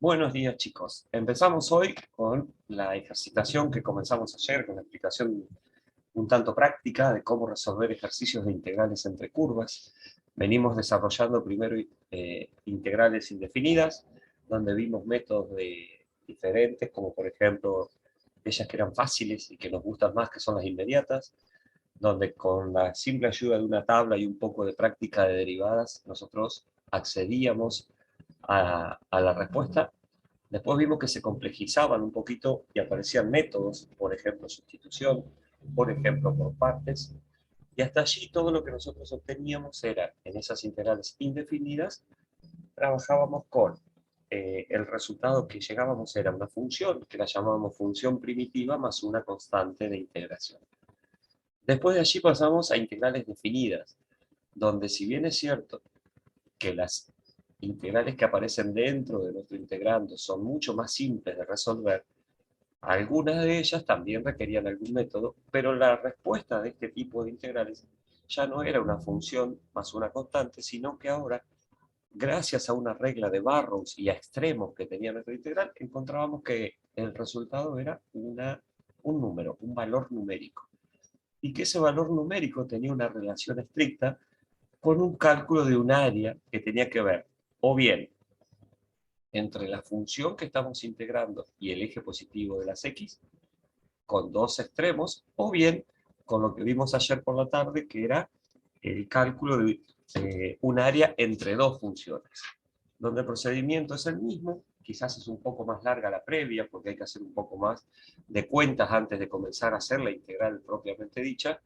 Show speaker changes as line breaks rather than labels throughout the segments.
Buenos días, chicos. Empezamos hoy con la ejercitación que comenzamos ayer, con la explicación un tanto práctica de cómo resolver ejercicios de integrales entre curvas. Venimos desarrollando primero integrales indefinidas, donde vimos métodos diferentes, como por ejemplo, aquellas que eran fáciles y que nos gustan más, que son las inmediatas, donde con la simple ayuda de una tabla y un poco de práctica de derivadas, nosotros accedíamos a la respuesta. Después vimos que se complejizaban un poquito y aparecían métodos, por ejemplo, sustitución, por ejemplo, por partes, y hasta allí todo lo que nosotros obteníamos era, en esas integrales indefinidas, trabajábamos con el resultado que llegábamos era una función, que la llamábamos función primitiva más una constante de integración. Después de allí pasamos a integrales definidas, donde si bien es cierto que las integrales que aparecen dentro de nuestro integrando son mucho más simples de resolver, algunas de ellas también requerían algún método, pero la respuesta de este tipo de integrales ya no era una función más una constante, sino que ahora, gracias a una regla de Burrows y a extremos que tenía nuestra integral, encontrábamos que el resultado era un número, un valor numérico. Y que ese valor numérico tenía una relación estricta con un cálculo de un área que tenía que ver, o bien, entre la función que estamos integrando y el eje positivo de las x, con dos extremos, o bien con lo que vimos ayer por la tarde, que era el cálculo de un área entre dos funciones, donde el procedimiento es el mismo, quizás es un poco más larga la previa, porque hay que hacer un poco más de cuentas antes de comenzar a hacer la integral propiamente dicha,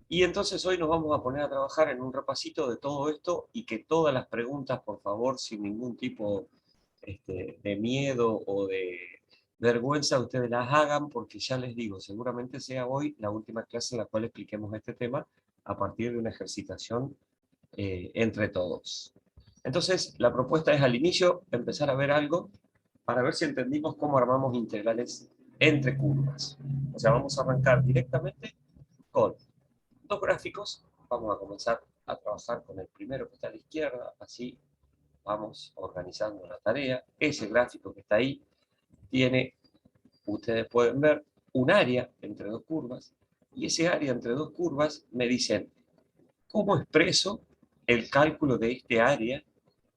y entonces hoy nos vamos a poner a trabajar en un repasito de todo esto, y que todas las preguntas, por favor, sin ningún tipo de miedo o de vergüenza, ustedes las hagan, porque ya les digo, seguramente sea hoy la última clase en la cual expliquemos este tema a partir de una ejercitación entre todos. Entonces, la propuesta es al inicio empezar a ver algo para ver si entendimos cómo armamos integrales entre curvas. O sea, vamos a arrancar directamente con dos gráficos. Vamos a comenzar a trabajar con el primero que está a la izquierda, así vamos organizando la tarea. Ese gráfico que está ahí tiene, ustedes pueden ver, un área entre dos curvas, y ese área entre dos curvas me dicen cómo expreso el cálculo de este área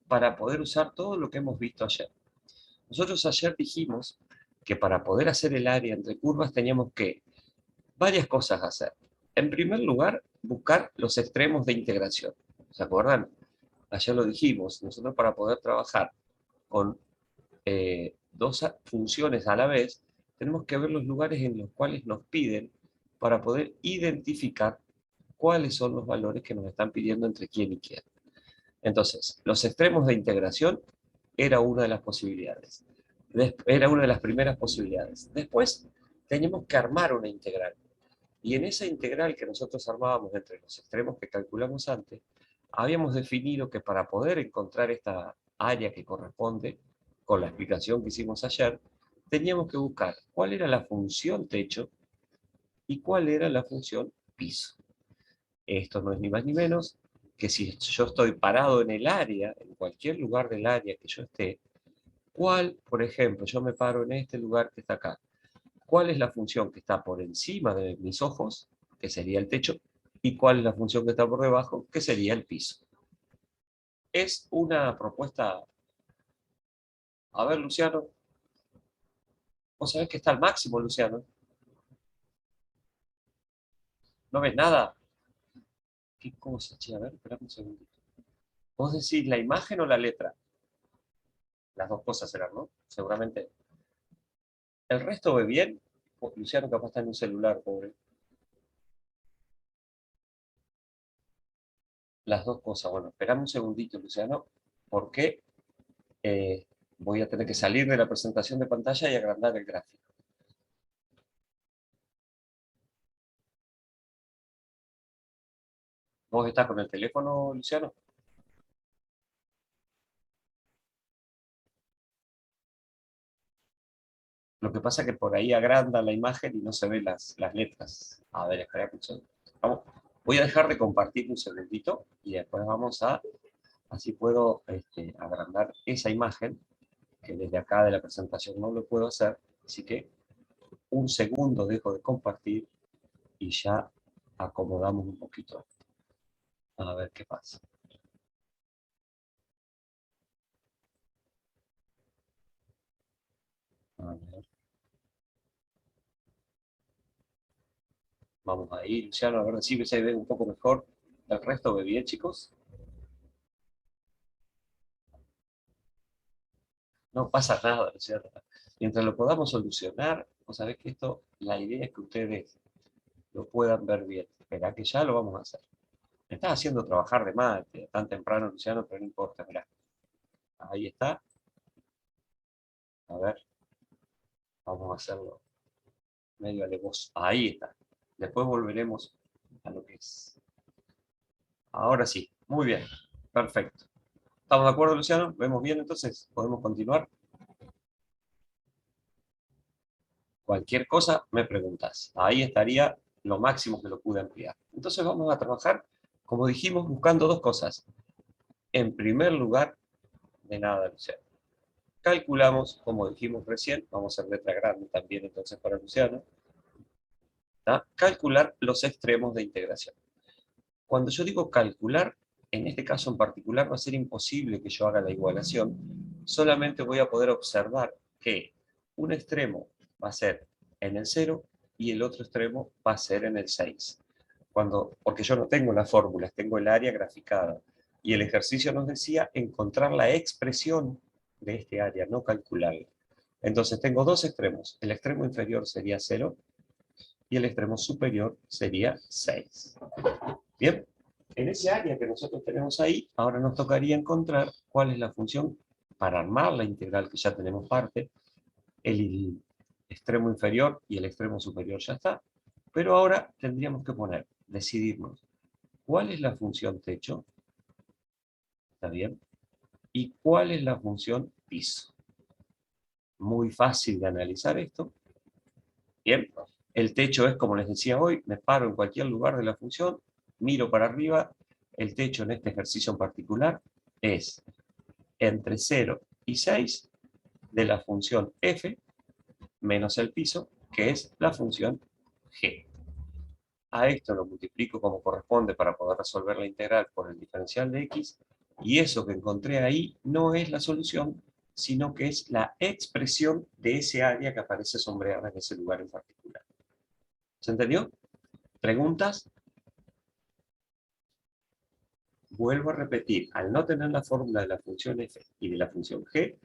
para poder usar todo lo que hemos visto ayer. Nosotros ayer dijimos que para poder hacer el área entre curvas teníamos que varias cosas hacer. En primer lugar, buscar los extremos de integración. ¿Se acuerdan? Ayer lo dijimos, nosotros para poder trabajar con dos funciones a la vez, tenemos que ver los lugares en los cuales nos piden para poder identificar cuáles son los valores que nos están pidiendo entre quién y quién. Entonces, los extremos de integración era una de las posibilidades. Era una de las primeras posibilidades. Después, teníamos que armar una integral. Y en esa integral que nosotros armábamos entre los extremos que calculamos antes, habíamos definido que para poder encontrar esta área que corresponde con la explicación que hicimos ayer, teníamos que buscar cuál era la función techo y cuál era la función piso. Esto no es ni más ni menos que si yo estoy parado en el área, en cualquier lugar del área que yo esté, cuál, por ejemplo, yo me paro en este lugar que está acá, cuál es la función que está por encima de mis ojos, que sería el techo, y cuál es la función que está por debajo, que sería el piso. Es una propuesta. A ver, Luciano, vos sabés que está al máximo, Luciano. ¿No ves nada? ¿Qué cosa, che? A ver, esperame un segundito. ¿Vos decís la imagen o la letra? Las dos cosas serán, ¿no? Seguramente. ¿El resto ve bien? Luciano capaz está en un celular, pobre. Las dos cosas. Bueno, esperame un segundito, Luciano, porque voy a tener que salir de la presentación de pantalla y agrandar el gráfico. ¿Vos estás con el teléfono, Luciano? Lo que pasa es que por ahí agranda la imagen y no se ven las letras. A ver, espera un segundo. Vamos. Voy a dejar de compartir un segundito y después vamos a, así puedo agrandar esa imagen. que desde acá de la presentación no lo puedo hacer, así que un segundo dejo de compartir y ya acomodamos un poquito. A ver qué pasa. A ver. Vamos ahí, Luciano, a ver si se ve un poco mejor. ¿El resto ve bien, chicos? No pasa nada, Luciano. Mientras lo podamos solucionar, vos sabés que esto, la idea es que ustedes lo puedan ver bien. Esperá que ya lo vamos a hacer. Me estás haciendo trabajar de más tan temprano, Luciano, pero no importa, mirá. Ahí está. A ver, vamos a hacerlo medio alevoso. Ahí está. Después volveremos a lo que es. Ahora sí, muy bien. Perfecto. ¿Estamos de acuerdo, Luciano? ¿Vemos bien entonces? ¿Podemos continuar? Cualquier cosa me preguntas. Ahí estaría lo máximo que lo pude ampliar. Entonces vamos a trabajar, como dijimos, buscando dos cosas. En primer lugar, de nada, Luciano. Calculamos, como dijimos recién, vamos a hacer letra grande también entonces para Luciano, ¿tá? Calcular los extremos de integración. Cuando yo digo calcular, en este caso en particular va a ser imposible que yo haga la igualación, solamente voy a poder observar que un extremo va a ser en el 0 y el otro extremo va a ser en el 6. Porque yo no tengo las fórmulas, tengo el área graficada. Y el ejercicio nos decía encontrar la expresión de este área, no calcularla. Entonces tengo dos extremos. El extremo inferior sería 0 y el extremo superior sería 6. Bien, en ese área que nosotros tenemos ahí, ahora nos tocaría encontrar cuál es la función para armar la integral que ya tenemos parte. El extremo inferior y el extremo superior ya está. Pero ahora tendríamos que decidirnos cuál es la función techo, ¿está bien? Y cuál es la función piso. Muy fácil de analizar esto. Bien, el techo es, como les decía hoy, me paro en cualquier lugar de la función, miro para arriba, el techo en este ejercicio en particular es entre 0 y 6 de la función f menos el piso, que es la función g. A esto lo multiplico como corresponde para poder resolver la integral por el diferencial de x, y eso que encontré ahí no es la solución, sino que es la expresión de ese área que aparece sombreada en ese lugar en particular. ¿Se entendió? ¿Preguntas? Vuelvo a repetir, al no tener la fórmula de la función f y de la función g,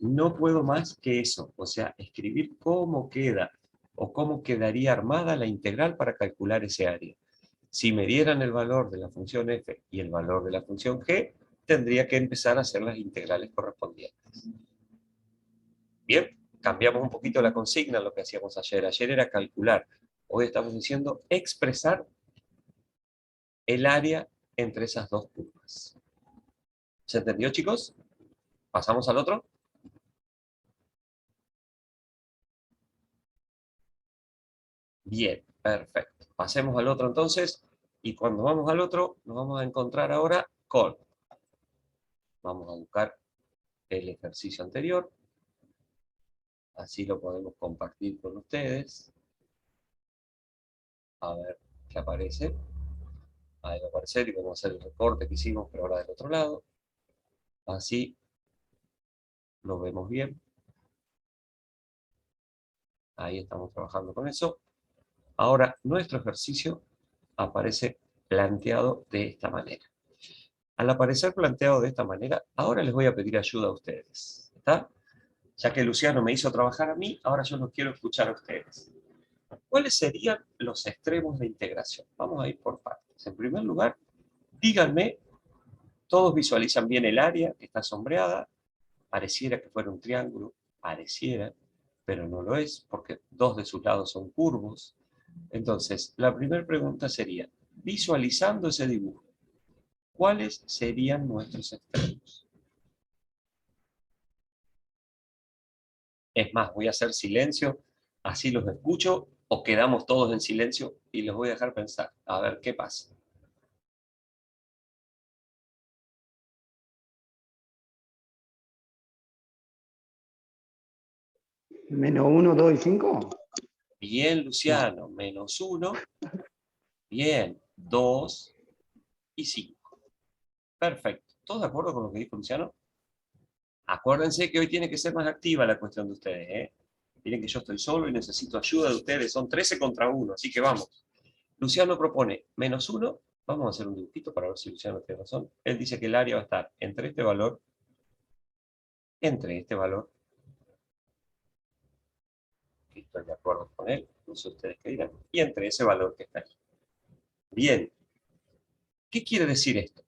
no puedo más que eso, o sea, escribir cómo queda o cómo quedaría armada la integral para calcular ese área. Si me dieran el valor de la función f y el valor de la función g, tendría que empezar a hacer las integrales correspondientes. Bien, cambiamos un poquito la consigna, lo que hacíamos ayer. Ayer era calcular, hoy estamos diciendo expresar el área entre esas dos curvas. ¿Se entendió, chicos? ¿Pasamos al otro? Bien, perfecto. Pasemos al otro entonces, y cuando vamos al otro, nos vamos a encontrar ahora con, vamos a buscar el ejercicio anterior, así lo podemos compartir con ustedes, a ver qué aparece. Ahí va a aparecer y vamos a hacer el recorte que hicimos, pero ahora del otro lado, así lo vemos bien. Ahí estamos trabajando con eso. Ahora, nuestro ejercicio aparece planteado de esta manera. Al aparecer planteado de esta manera, ahora les voy a pedir ayuda a ustedes. ¿Está? Ya que Luciano me hizo trabajar a mí, ahora yo los quiero escuchar a ustedes. ¿Cuáles serían los extremos de integración? Vamos a ir por partes. En primer lugar, díganme, todos visualizan bien el área que está sombreada, pareciera que fuera un triángulo, pareciera, pero no lo es, porque dos de sus lados son curvos. Entonces, la primera pregunta sería, visualizando ese dibujo, ¿cuáles serían nuestros extremos? Es más, voy a hacer silencio, así los escucho, o quedamos todos en silencio y los voy a dejar pensar, a ver qué pasa.
Menos 1, 2 y 5.
Bien,
No.
Luciano. Menos 1. Bien. 2 y 5. Perfecto. ¿Todos de acuerdo con lo que dijo Luciano? Acuérdense que hoy tiene que ser más activa la cuestión de ustedes, ¿eh? Miren que yo estoy solo y necesito ayuda de ustedes. Son 13 contra 1, así que vamos. Luciano propone menos 1. Vamos a hacer un dibujito para ver si Luciano tiene razón. Él dice que el área va a estar entre este valor, que estoy de acuerdo con él, no sé ustedes qué dirán, y entre ese valor que está aquí. Bien. ¿Qué quiere decir esto?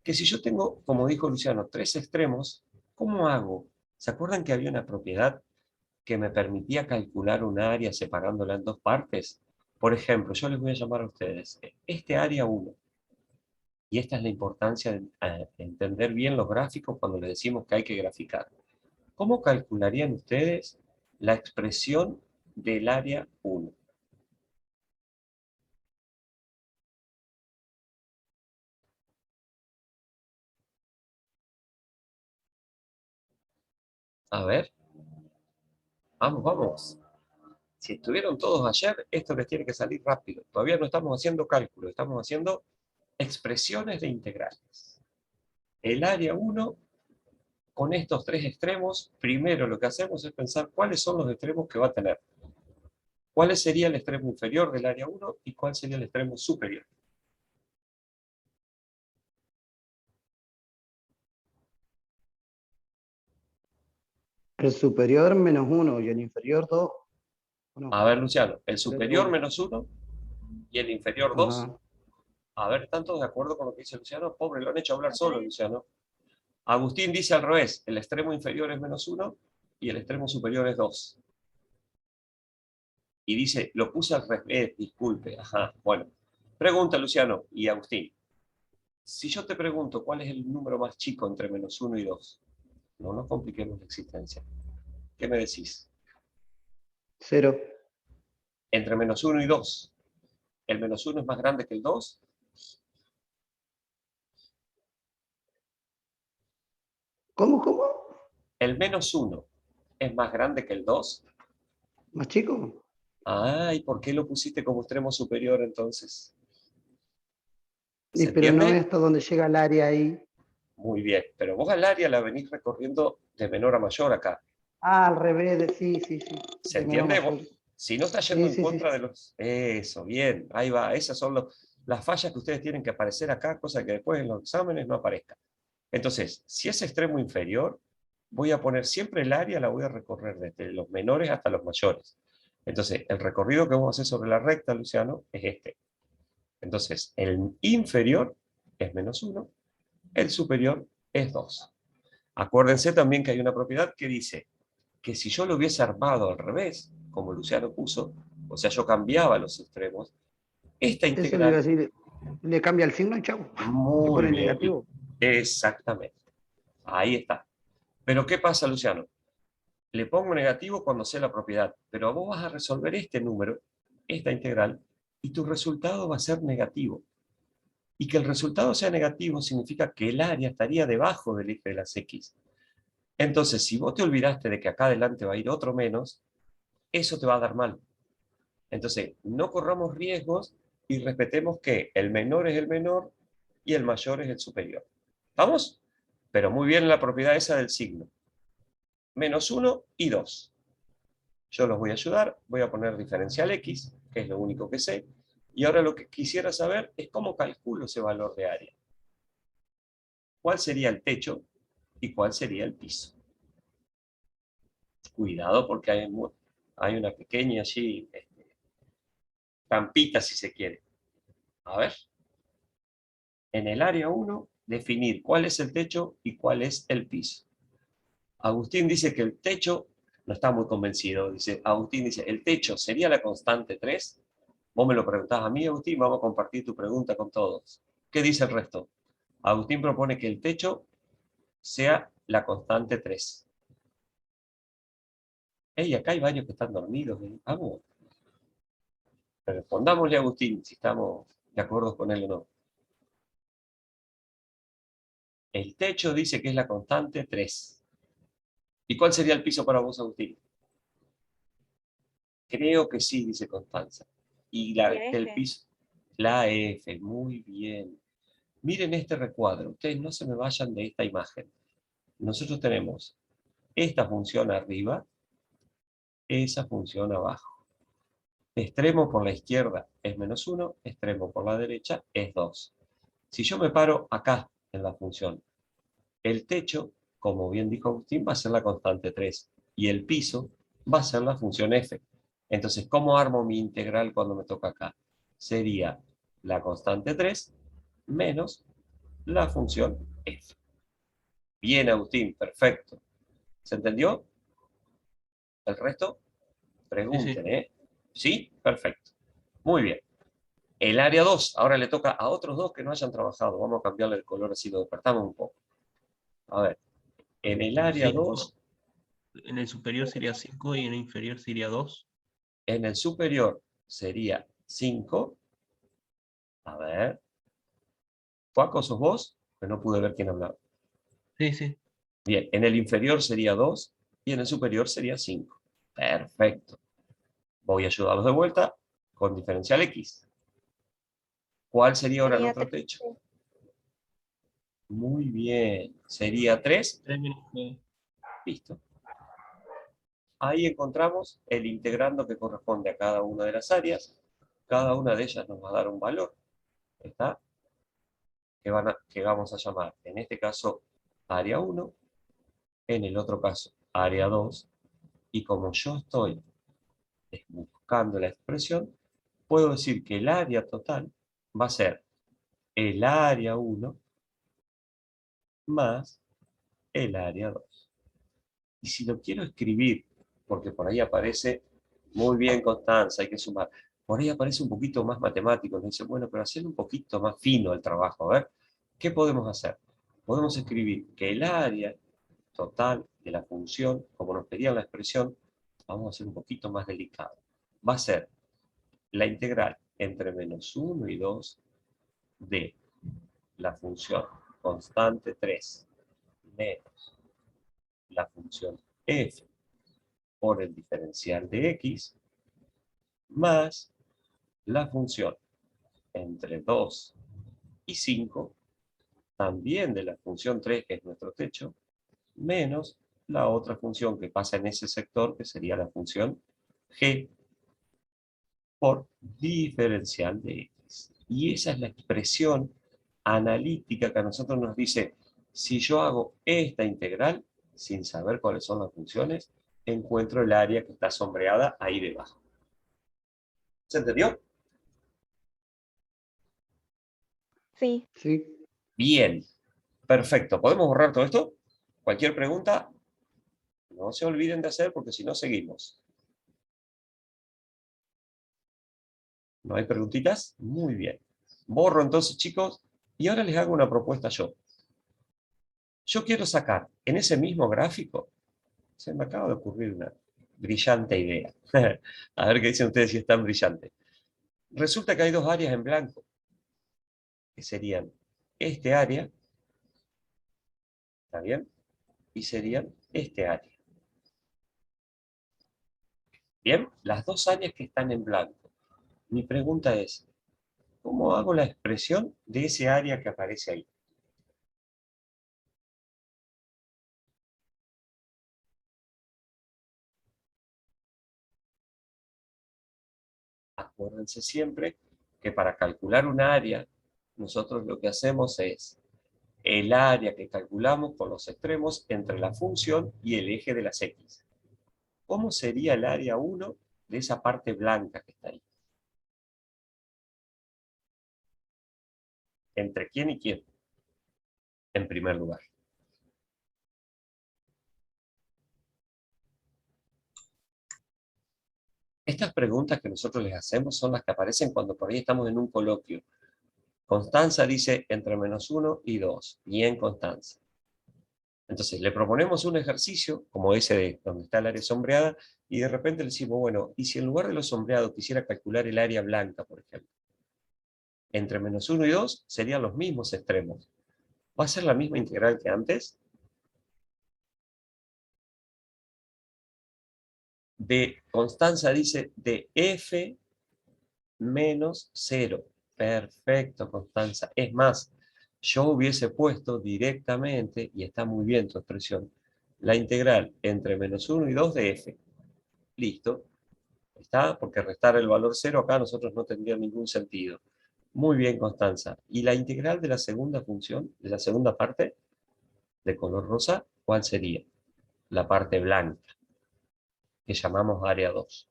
Que si yo tengo, como dijo Luciano, tres extremos, ¿cómo hago? ¿Se acuerdan que había una propiedad que me permitía calcular un área separándola en dos partes? Por ejemplo, yo les voy a llamar a ustedes este área 1, y esta es la importancia de entender bien los gráficos cuando les decimos que hay que graficar. ¿Cómo calcularían ustedes la expresión del área 1? A ver, vamos, vamos. Si estuvieron todos ayer, esto les tiene que salir rápido. Todavía no estamos haciendo cálculos, estamos haciendo expresiones de integrales. El área 1, con estos tres extremos, primero lo que hacemos es pensar cuáles son los extremos que va a tener. ¿Cuál sería el extremo inferior del área 1 y cuál sería el extremo superior?
El superior menos 1 y el inferior 2.
A
No,
ver, Luciano, el
3 de
superior
1.
menos 1 y el inferior 2.
Ajá.
A ver, ¿están todos de acuerdo con lo que dice Luciano? Pobre, lo han hecho hablar solo, Luciano. Agustín dice al revés, el extremo inferior es menos 1 y el extremo superior es 2. Y dice, lo puse al revés, disculpe. Ajá, bueno. Pregunta, Luciano y Agustín. Si yo te pregunto cuál es el número más chico entre menos 1 y 2, no nos compliquemos la existencia. ¿Qué me decís?
0.
Entre menos 1 y 2, ¿el menos 1 es más grande que el 2?
¿Cómo, cómo?
¿El menos 1 es más grande que el 2?
¿Más chico?
Ah, ¿y por qué lo pusiste como extremo superior entonces?
Y,
¿Se
pero no
entiende?
es hasta donde llega el área ahí.
Muy bien, pero vos al área la venís recorriendo de menor a mayor acá.
Ah, al revés, sí, sí, sí.
¿Se
De menos a
entiende?
mayor.
Si no está yendo
Sí,
en
sí, sí.
contra de los... Eso, bien, ahí va. Esas son las fallas que ustedes tienen que aparecer acá, cosa que después en los exámenes no aparezca. Entonces, si es extremo inferior, voy a poner siempre el área, la voy a recorrer desde los menores hasta los mayores. Entonces, el recorrido que vamos a hacer sobre la recta, Luciano, es este. Entonces, el inferior es menos 1, el superior es 2. Acuérdense también que hay una propiedad que dice que si yo lo hubiese armado al revés, como Luciano puso, o sea, yo cambiaba los extremos, esta
Eso le iba a
integral,
decir. Le cambia el signo y chau. Le
muy
pone
bien,
negativo.
exactamente, ahí está. Pero ¿qué pasa, Luciano? Le pongo negativo cuando sé la propiedad, pero vos vas a resolver este número, esta integral, y tu resultado va a ser negativo. Y que el resultado sea negativo significa que el área estaría debajo del eje de las X. Entonces, si vos te olvidaste de que acá adelante va a ir otro menos, eso te va a dar mal. Entonces, no corramos riesgos y respetemos que el menor es el menor y el mayor es el superior. ¿Vamos? Pero muy bien la propiedad esa del signo. Menos 1 y 2. Yo los voy a ayudar, voy a poner diferencial X, que es lo único que sé, y ahora lo que quisiera saber es cómo calculo ese valor de área. ¿Cuál sería el techo y cuál sería el piso? Cuidado porque hay una pequeña allí trampita si se quiere. A ver, en el área 1, definir cuál es el techo y cuál es el piso. Agustín dice que el techo, no está muy convencido, Agustín dice, el techo sería la constante 3. Vos me lo preguntás a mí, Agustín, vamos a compartir tu pregunta con todos. ¿Qué dice el resto? Agustín propone que el techo sea la constante 3. Hey, acá hay varios que están dormidos. Vamos, respondámosle a Agustín si estamos de acuerdo con él o no. El techo dice que es la constante 3. ¿Y cuál sería el piso para vos, Agustín? Creo que sí, dice Constanza. Y
La
el
F.
piso, la F, muy bien. Miren este recuadro, ustedes no se me vayan de esta imagen. Nosotros tenemos esta función arriba, esa función abajo. Extremo por la izquierda es -1, extremo por la derecha es 2. Si yo me paro acá en la función, el techo, como bien dijo Agustín, va a ser la constante 3 y el piso va a ser la función f. Entonces, ¿cómo armo mi integral cuando me toca acá? Sería la constante 3 menos la función f. Bien, Agustín, perfecto. ¿Se entendió? ¿El resto?
Sí, sí.
Pregunten, ¿eh? ¿Sí? Perfecto. Muy bien. El área 2, ahora le toca a otros dos que no hayan trabajado. Vamos a cambiarle el color así lo despertamos un poco. A ver, en el área 2,
En el superior sería 5 y en el inferior sería 2.
en el superior sería 5. A ver. ¿Juaco, sos vos? Que no pude ver quién hablaba.
Sí, sí.
Bien, en el inferior sería 2 y en el superior sería 5. Perfecto. Voy a ayudarlos de vuelta con diferencial X. ¿Cuál sería ahora
Sería
nuestro
3.
techo? Muy bien. Sería 3.
3 menos 9.
Listo. Ahí encontramos el integrando que corresponde a cada una de las áreas. Cada una de ellas nos va a dar un valor. ¿Está? Que vamos a llamar, en este caso, área 1, en el otro caso, área 2. Y como yo estoy buscando la expresión, puedo decir que el área total va a ser el área 1 más el área 2. Y si lo quiero escribir, porque por ahí aparece, muy bien Constanza, hay que sumar, por ahí aparece un poquito más matemático, me dice, bueno, pero hacer un poquito más fino el trabajo, a ver, ¿qué podemos hacer? Podemos escribir que el área total de la función, como nos pedía la expresión, vamos a hacer un poquito más delicado. Va a ser la integral entre -1 y 2 de la función constante 3 menos la función f por el diferencial de x más la función entre 2 y 5, también de la función 3, que es nuestro techo, menos la otra función que pasa en ese sector, que sería la función g por diferencial de x. Y esa es la expresión analítica que a nosotros nos dice, si yo hago esta integral, sin saber cuáles son las funciones, encuentro el área que está sombreada ahí debajo. ¿Se entendió?
Sí.
Sí.
Bien, perfecto. ¿Podemos borrar todo esto? Cualquier pregunta, no se olviden de hacer porque si no seguimos. ¿No hay preguntitas? Muy bien. Borro entonces, chicos, y ahora les hago una propuesta yo. Yo quiero sacar en ese mismo gráfico, se me acaba de ocurrir una brillante idea. A ver qué dicen ustedes si es tan brillante. Resulta que hay dos áreas en blanco, que serían este área, ¿está bien? Y serían este área. Bien, las dos áreas que están en blanco. Mi pregunta es, ¿cómo hago la expresión de ese área que aparece ahí? Acuérdense siempre que para calcular un área, nosotros lo que hacemos es el área que calculamos por los extremos entre la función y el eje de las x. ¿Cómo sería el área 1 de esa parte blanca que está ahí? ¿Entre quién y quién? En primer lugar. Estas preguntas que nosotros les hacemos son las que aparecen cuando por ahí estamos en un coloquio. Constanza dice entre -1 y 2. Bien, Constanza. Entonces, le proponemos un ejercicio, como ese de donde está el área sombreada, y de repente le decimos, bueno, ¿y si en lugar de lo sombreado quisiera calcular el área blanca, por ejemplo? Entre -1 y 2 serían los mismos extremos. ¿Va a ser la misma integral que antes? De Constanza dice de f menos 0. Perfecto, Constanza. Es más, yo hubiese puesto directamente, y está muy bien tu expresión, la integral entre menos 1 y 2 de f. Listo. ¿Está? Porque restar el valor 0 acá a nosotros no tendría ningún sentido. Muy bien, Constanza. ¿Y la integral de la segunda función, de la segunda parte, de color rosa, cuál sería? La parte blanca, que llamamos área 2.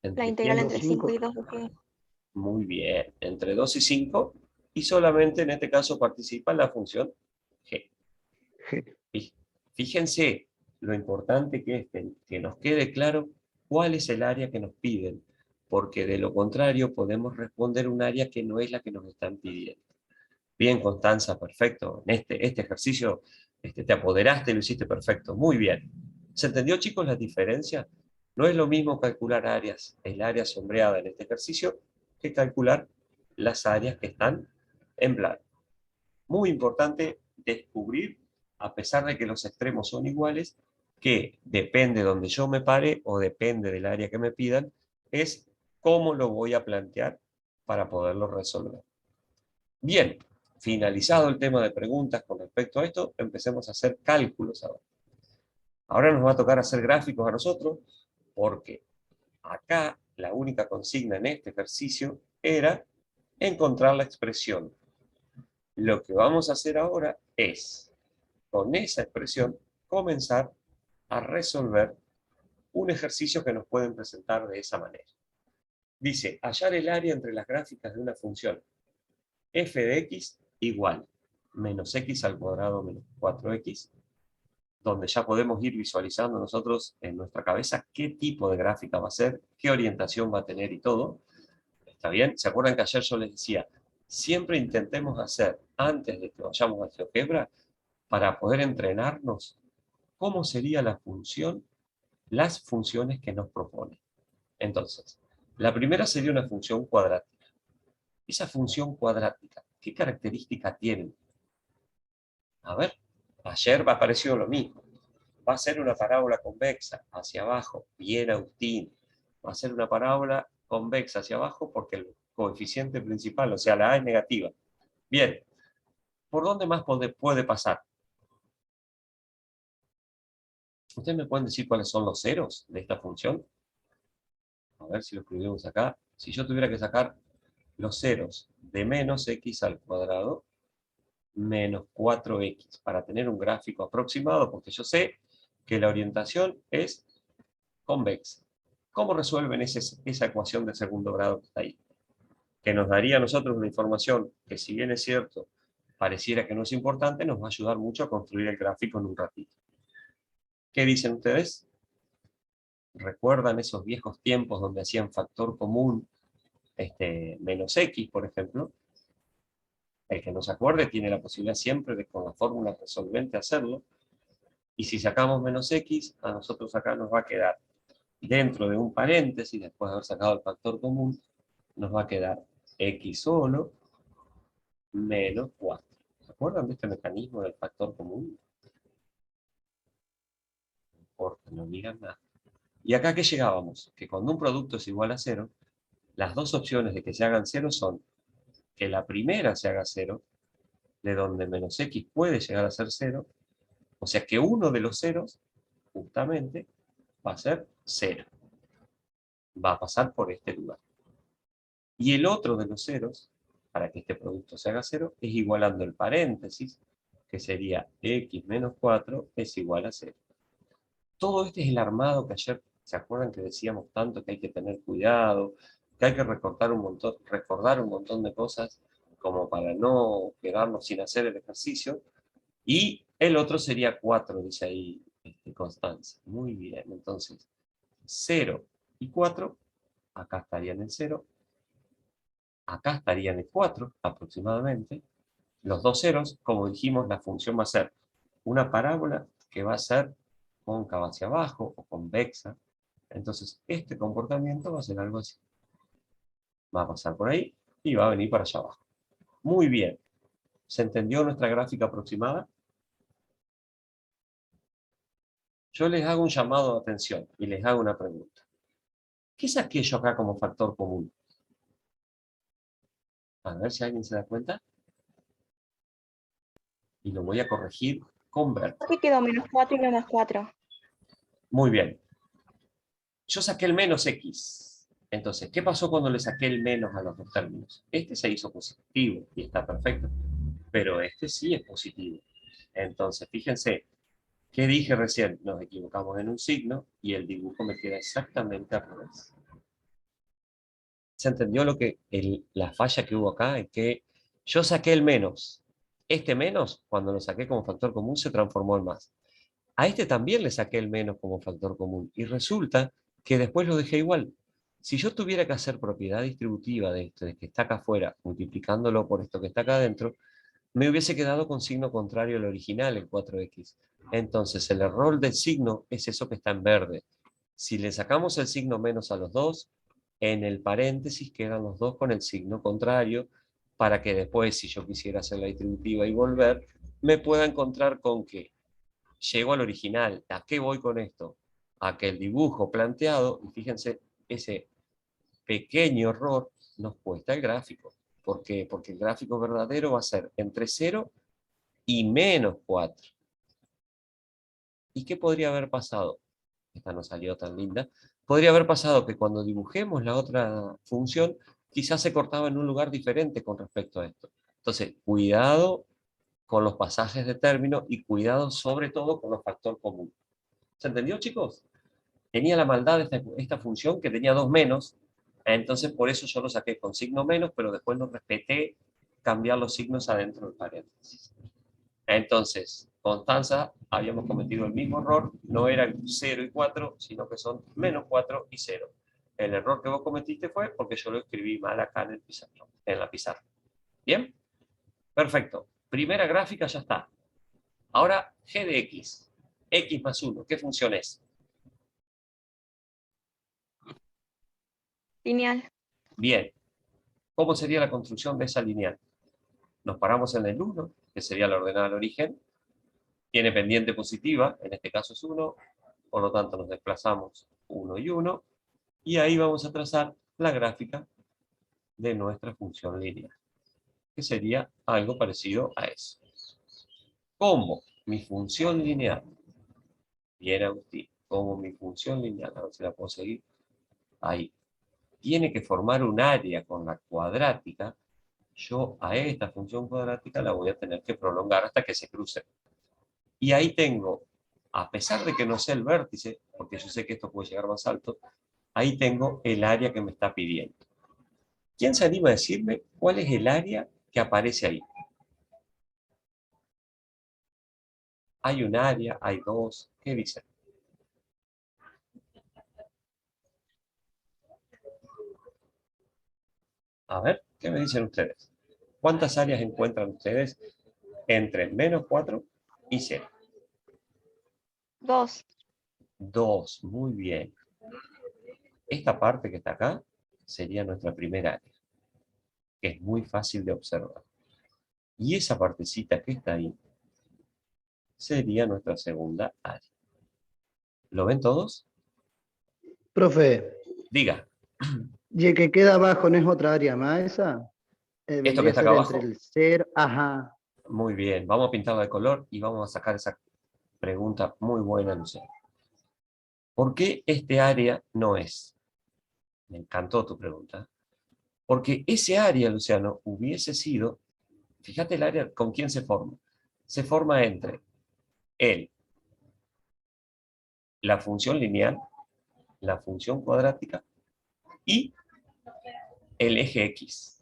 La
¿Entre
integral
quién?
entre 5
5.
y 2 de G.
Muy bien. Entre 2 y 5. Y solamente en este caso participa la función g.
G.
Fíjense lo importante que es que nos quede claro cuál es el área que nos piden, porque de lo contrario podemos responder un área que no es la que nos están pidiendo. Bien, Constanza, perfecto. En este ejercicio te apoderaste, lo hiciste perfecto. Muy bien. ¿Se entendió, chicos, la diferencia? No es lo mismo calcular áreas, el área sombreada en este ejercicio, que calcular las áreas que están en blanco. Muy importante descubrir, a pesar de que los extremos son iguales, que depende de donde yo me pare o depende del área que me pidan, es cómo lo voy a plantear para poderlo resolver. Bien, finalizado el tema de preguntas con respecto a esto, empecemos a hacer cálculos ahora. Ahora nos va a tocar hacer gráficos a nosotros, porque acá la única consigna en este ejercicio era encontrar la expresión. Lo que vamos a hacer ahora es, con esa expresión, comenzar a resolver un ejercicio que nos pueden presentar de esa manera. Dice, hallar el área entre las gráficas de una función f de x igual menos x al cuadrado menos 4x, donde ya podemos ir visualizando nosotros en nuestra cabeza qué tipo de gráfica va a ser, qué orientación va a tener y todo. ¿Está bien? ¿Se acuerdan que ayer yo les decía, siempre intentemos hacer, antes de que vayamos a GeoGebra, para poder entrenarnos, cómo sería la función, las funciones que nos propone? Entonces, la primera sería una función cuadrática. Esa función cuadrática, ¿qué característica tiene? A ver, ayer me apareció lo mismo. Va a ser una parábola convexa hacia abajo, bien Agustín. Va a ser una parábola convexa hacia abajo porque el coeficiente principal, o sea, la A es negativa. Bien, ¿por dónde más puede pasar? ¿Ustedes me pueden decir cuáles son los ceros de esta función? A ver si lo escribimos acá. Si yo tuviera que sacar los ceros de menos x al cuadrado menos 4x para tener un gráfico aproximado, porque yo sé que la orientación es convexa. ¿Cómo resuelven esa ecuación de segundo grado que está ahí? Que nos daría a nosotros una información que, si bien es cierto, pareciera que no es importante, nos va a ayudar mucho a construir el gráfico en un ratito. ¿Qué dicen ustedes? ¿Recuerdan esos viejos tiempos donde hacían factor común menos x, por ejemplo? El que no se acuerde tiene la posibilidad siempre de, con la fórmula resolvente, hacerlo. Y si sacamos menos x, a nosotros acá nos va a quedar dentro de un paréntesis, después de haber sacado el factor común, nos va a quedar x solo menos 4. ¿Se acuerdan de este mecanismo del factor común? No importa, no miran nada. ¿Y acá qué llegábamos? Que cuando un producto es igual a 0, las dos opciones de que se hagan 0 son que la primera se haga 0, de donde menos x puede llegar a ser 0, o sea que uno de los ceros, justamente, va a ser 0. Va a pasar por este lugar. Y el otro de los ceros, para que este producto se haga 0, es igualando el paréntesis, que sería x menos 4 es igual a 0. Todo este es el armado que ayer, ¿se acuerdan que decíamos tanto que hay que tener cuidado, que hay que recordar un montón de cosas como para no quedarnos sin hacer el ejercicio? Y el otro sería 4, dice ahí Constanza. Muy bien, entonces 0 y 4, acá estarían en 0, acá estarían en 4 aproximadamente. Los dos ceros, como dijimos, la función va a ser una parábola que va a ser cóncava hacia abajo o convexa. Entonces, este comportamiento va a ser algo así. Va a pasar por ahí y va a venir para allá abajo. Muy bien. ¿Se entendió nuestra gráfica aproximada? yo les hago un llamado de atención y les hago una pregunta. ¿Qué saqué yo acá como factor común? A ver si alguien se da cuenta. Y lo voy a corregir con verde.
Creo que quedó -4 y -4.
Muy bien. Yo saqué el menos X. Entonces, ¿qué pasó cuando le saqué el menos a los dos términos? Este se hizo positivo y está perfecto. Pero este sí es positivo. Entonces, fíjense, ¿qué dije recién? Nos equivocamos en un signo y el dibujo me queda exactamente al revés. ¿Se entendió la falla que hubo acá? Es que yo saqué el menos. Este menos, cuando lo saqué como factor común, se transformó en más. A este también le saqué el menos como factor común. Y resulta que después lo dejé igual. Si yo tuviera que hacer propiedad distributiva de esto, de que está acá afuera, multiplicándolo por esto que está acá adentro, me hubiese quedado con signo contrario al original, el 4x. Entonces, el error del signo es eso que está en verde. Si le sacamos el signo menos a los dos, en el paréntesis quedan los dos con el signo contrario, para que después, si yo quisiera hacer la distributiva y volver, me pueda encontrar con que llego al original. ¿A qué voy con esto? A que el dibujo planteado, y fíjense, ese pequeño error nos cuesta el gráfico. ¿Por qué? Porque el gráfico verdadero va a ser entre 0 y -4. ¿Y qué podría haber pasado? Esta no salió tan linda. Podría haber pasado que cuando dibujemos la otra función, quizás se cortaba en un lugar diferente con respecto a esto. Entonces, cuidado con los pasajes de término y cuidado sobre todo con los factores comunes. ¿Se entendió, chicos? Tenía la maldad de esta función que tenía dos menos, entonces por eso yo lo saqué con signo menos, pero después no respeté cambiar los signos adentro del paréntesis. Entonces, Constanza, habíamos cometido el mismo error, no eran 0 y 4, sino que son -4 y 0. El error que vos cometiste fue porque yo lo escribí mal acá en el pizarrón, en la pizarra. ¿Bien? Perfecto. Primera gráfica ya está. Ahora, g de x. X más 1, ¿qué función es?
Lineal.
Bien. ¿Cómo sería la construcción de esa lineal? Nos paramos en el 1, que sería la ordenada al origen. Tiene pendiente positiva, en este caso es 1, por lo tanto nos desplazamos 1 y 1, y ahí vamos a trazar la gráfica de nuestra función lineal, que sería algo parecido a eso. ¿Cómo? Mi función lineal. Bien, Agustín. Como mi función lineal, a ver si la puedo seguir. Ahí. Tiene que formar un área con la cuadrática. Yo a esta función cuadrática la voy a tener que prolongar hasta que se cruce. Y ahí tengo, a pesar de que no sé el vértice, porque yo sé que esto puede llegar más alto, ahí tengo el área que me está pidiendo. ¿Quién se anima a decirme cuál es el área que aparece ahí? Hay un área, hay dos, ¿qué dicen? A ver, ¿qué me dicen ustedes? ¿Cuántas áreas encuentran ustedes entre -4 y 0?
2.
2, muy bien. Esta parte que está acá sería nuestra primera área, que es muy fácil de observar. Y esa partecita que está ahí sería nuestra segunda área. ¿Lo ven todos?
Profe,
Diga,
y el que queda abajo no es otra área más esa.
esto que
Vendría a
está acá
ser entre
abajo,
el 0, ajá.
muy bien. Vamos a pintarla de color y vamos a sacar esa pregunta muy buena, Luciano. ¿Por qué este área no es? Me encantó tu pregunta. Porque ese área, Luciano, hubiese sido, fíjate el área con quién se forma. Se forma entre él, la función lineal, la función cuadrática y el eje X.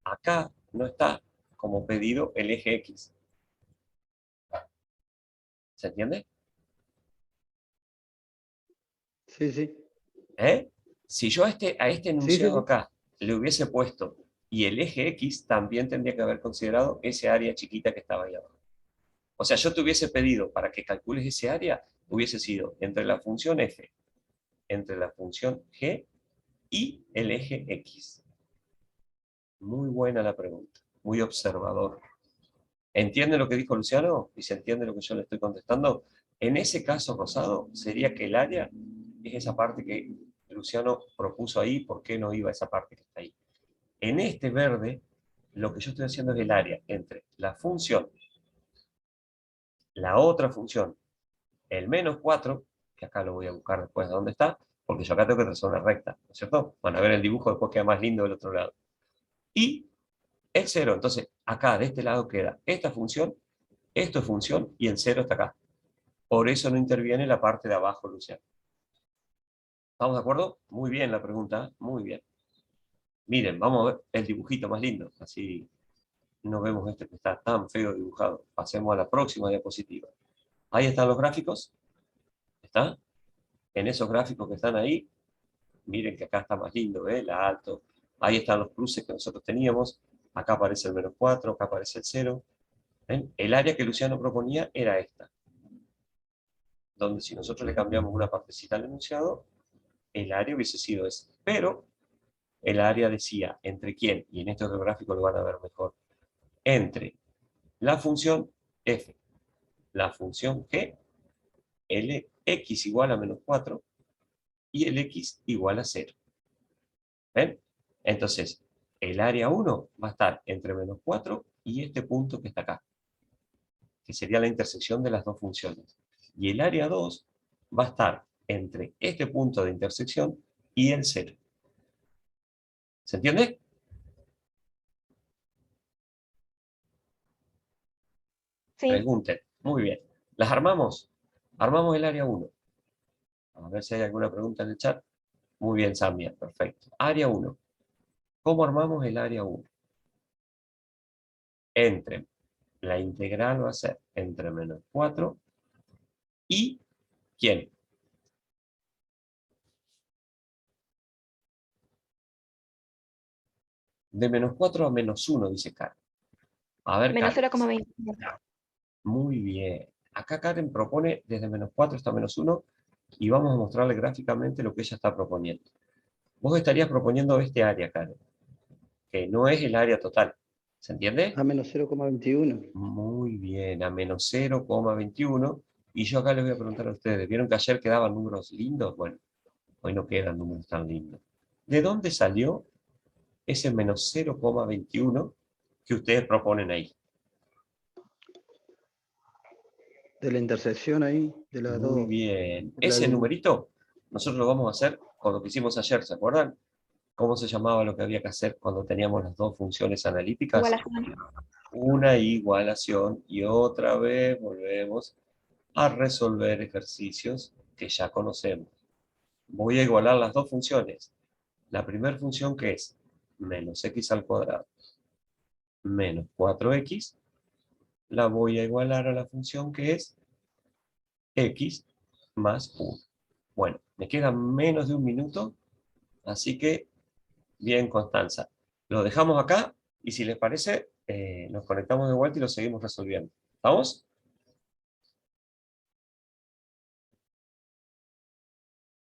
Acá no está como pedido el eje X. ¿Se entiende?
Sí, sí.
¿Eh? Si yo a este
Sí, sí,
enunciado
sí.
acá le hubiese puesto y el eje X, también tendría que haber considerado ese área chiquita que estaba ahí abajo. O sea, yo te hubiese pedido para que calcules ese área, hubiese sido entre la función f, entre la función g y el eje x. Muy buena la pregunta, muy observador. ¿Entiende lo que dijo Luciano? ¿Y se entiende lo que yo le estoy contestando? En ese caso rosado, sería que el área es esa parte que Luciano propuso ahí, ¿por qué no iba esa parte que está ahí? En este verde, lo que yo estoy haciendo es el área entre la función, la otra función, el menos 4, que acá lo voy a buscar después de dónde está, porque yo acá tengo que trazar una recta, ¿no es cierto? Van a ver el dibujo, después queda más lindo del otro lado. Y el 0, entonces acá de este lado queda esta función, esto es función, y el 0 está acá. Por eso no interviene la parte de abajo, Luciano. ¿Estamos de acuerdo? Muy bien la pregunta, muy bien. Miren, vamos a ver el dibujito más lindo, así no vemos este que está tan feo dibujado. Pasemos a la próxima diapositiva. Ahí están los gráficos. ¿Está? En esos gráficos que están ahí, miren que acá está más lindo, ¿eh? La alto. Ahí están los cruces que nosotros teníamos. Acá aparece el menos 4, acá aparece el 0. ¿Ven? El área que Luciano proponía era esta. Donde si nosotros le cambiamos una partecita al enunciado, el área hubiese sido ese. Pero el área decía, ¿entre quién? Y en este otro gráfico lo van a ver mejor. Entre la función f, la función g, el x igual a menos 4 y el x igual a 0. ¿Ven? Entonces, el área 1 va a estar entre menos 4 y este punto que está acá, que sería la intersección de las dos funciones. Y el área 2 va a estar entre este punto de intersección y el 0. ¿Se entiende?
Sí.
Pregunten. Muy bien. ¿Las armamos? Armamos el área 1. A ver si hay alguna pregunta en el chat. Muy bien, Samia. Perfecto. Área 1. ¿Cómo armamos el área 1? Entre, la integral va a ser entre menos 4 y ¿quién? De menos 4 a menos 1, dice Karen. A ver,
Menos
Karen.
0,21.
Muy bien. Acá Karen propone desde menos 4 hasta menos 1 y vamos a mostrarle gráficamente lo que ella está proponiendo. Vos estarías proponiendo este área, Karen, que no es el área total. ¿Se entiende?
A menos 0,21.
Muy bien, a menos 0,21. Y yo acá les voy a preguntar a ustedes, ¿vieron que ayer quedaban números lindos? Bueno, hoy no quedan números tan lindos. ¿De dónde salió ese menos 0,21 que ustedes proponen ahí?
De la intersección ahí, de las
Muy
dos.
bien.
de la
Ese
línea.
numerito nosotros lo vamos a hacer con lo que hicimos ayer, ¿se acuerdan? ¿Cómo se llamaba lo que había que hacer cuando teníamos las dos funciones analíticas?
Igualación.
Una igualación y otra vez volvemos a resolver ejercicios que ya conocemos. Voy a igualar las dos funciones. La primera función que es menos x al cuadrado menos 4x, la voy a igualar a la función que es x más 1. Bueno, me queda menos de un minuto, así que bien, Constanza. Lo dejamos acá y si les parece, nos conectamos de vuelta y lo seguimos resolviendo. ¿Vamos?